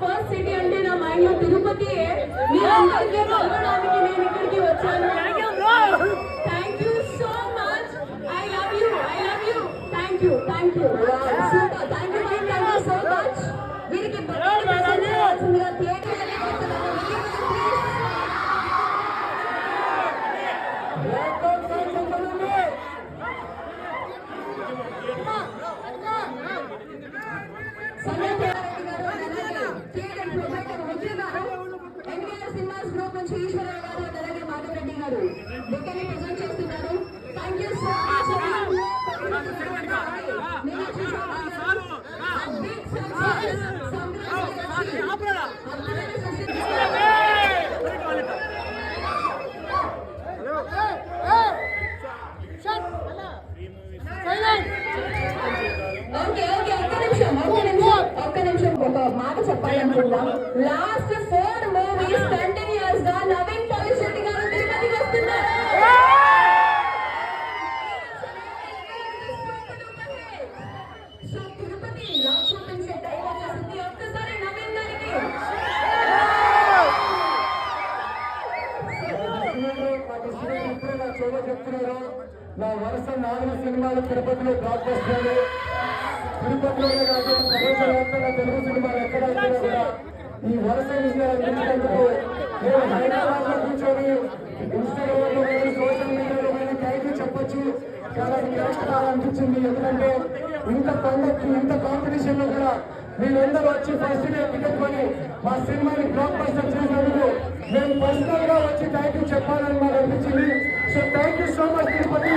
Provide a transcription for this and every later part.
First city అంటే నా mind లో తిరుపతి. మీరందరికీ కలవడానికి నేను ఇక్కడికి వచ్చాను. Thank you so much. I love you. Thank you super. Thank you so much. వీరికి చేయాల్సిందిగా థియేటర్ సినిమాస్ గ్రూప్ నుంచి ఈశ్వరరావు గారు అలాగే మాధవ్ రెడ్డి గారు బుక్కని ప్రెజెంట్ చేస్తున్నారు. Thank you so much. ఒక్క నిమిషం ఒక మాట చెప్పాలనుకుందాం. లాస్ట్ 4 మూవీస్ కంటిన్యూస్ గా నవీన్ పోలిశెట్టి గారు తిరుపతికి వస్తున్నారు. సో తిరుపతి లవ్ చూపించే టైం వచ్చేసింది. ఒక్కసారి నవీన్ గారికి చెప్తున్నారు. నా వరుస 4 సినిమాలు తిరుపతిలో బ్లాక్ బస్టర్లు. తిరుపతిలోనే కాదు ప్రపంచవ్యాప్తంగా తెలుగు సినిమాలు ఎక్కడైతే కూడా ఈ వరుస విషయాలు అందించినందుకు నేను హైదరాబాద్ లో కూర్చొని ఇన్స్టాగ్రామ్ లో కానీ సోషల్ మీడియాలో కానీ థ్యాంక్ యూ చెప్పొచ్చు. చాలా కరెక్ట్ అనిపించింది. ఎందుకంటే ఇంత పండక్కి ఇంత కాంపిటీషన్ లో కూడా మీరందరూ వచ్చి ఫస్ట్ డే టికెట్ కొని మా సినిమాని బ్లాక్ బస్టర్ చేసినందుకు మేము పర్సనల్ గా వచ్చి థ్యాంక్ యూ చెప్పాలని మాకు అనిపించింది. So thank you so much Tirupati.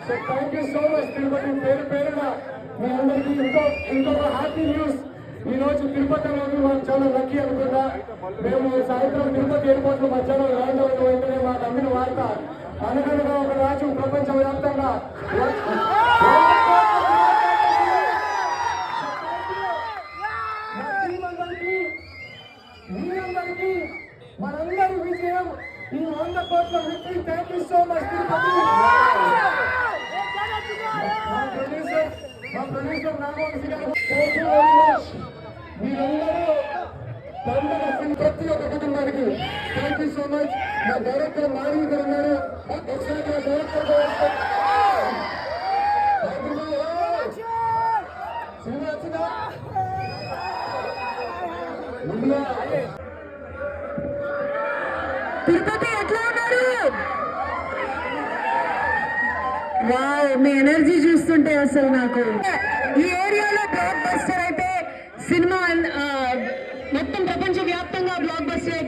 So thank you so much Tirupati. పేరు పేరుగా మీ అందరికీ ఇంకొక హ్యాపీ న్యూస్. ఈ రోజు తిరుపతి రోజు మాకు చాలా లక్కీ అనుకున్నా. మేము సాయంత్రం తిరుపతి ఎయిర్పోర్ట్ లో మధ్యాహ్నం ల్యాండ్ అయిన వెంటనే మాకు అందిన వార్త అనగనగా ఒక రాజు ప్రపంచవ్యాప్తంగా మీరందరికీ మనందరి విజయం ఈ 100 కోట్ల victory. Thank you so much Tirupati. మా ప్రొడ్యూసర్ నాగవంశీ గారు థ్యాంక్ యూ వెరీ మచ్. మీరందరూ ప్రతి ఒక్క కుటుంబానికి థ్యాంక్ యూ సో మచ్. మా డైరెక్టర్ మాధవి గారు ఉన్నారు. ఒకసారి మా డైరెక్టర్ సినిమా వచ్చిందా? తిరుపతి ఎట్లా ఉన్నారు? వావ్, మీ ఎనర్జీ చూస్తుంటే అసలు నాకు ఈ ఏరియాలో బ్లాక్ బస్టర్ అయితే సినిమా మొత్తం ప్రపంచ వ్యాప్తంగా బ్లాక్ బస్టర్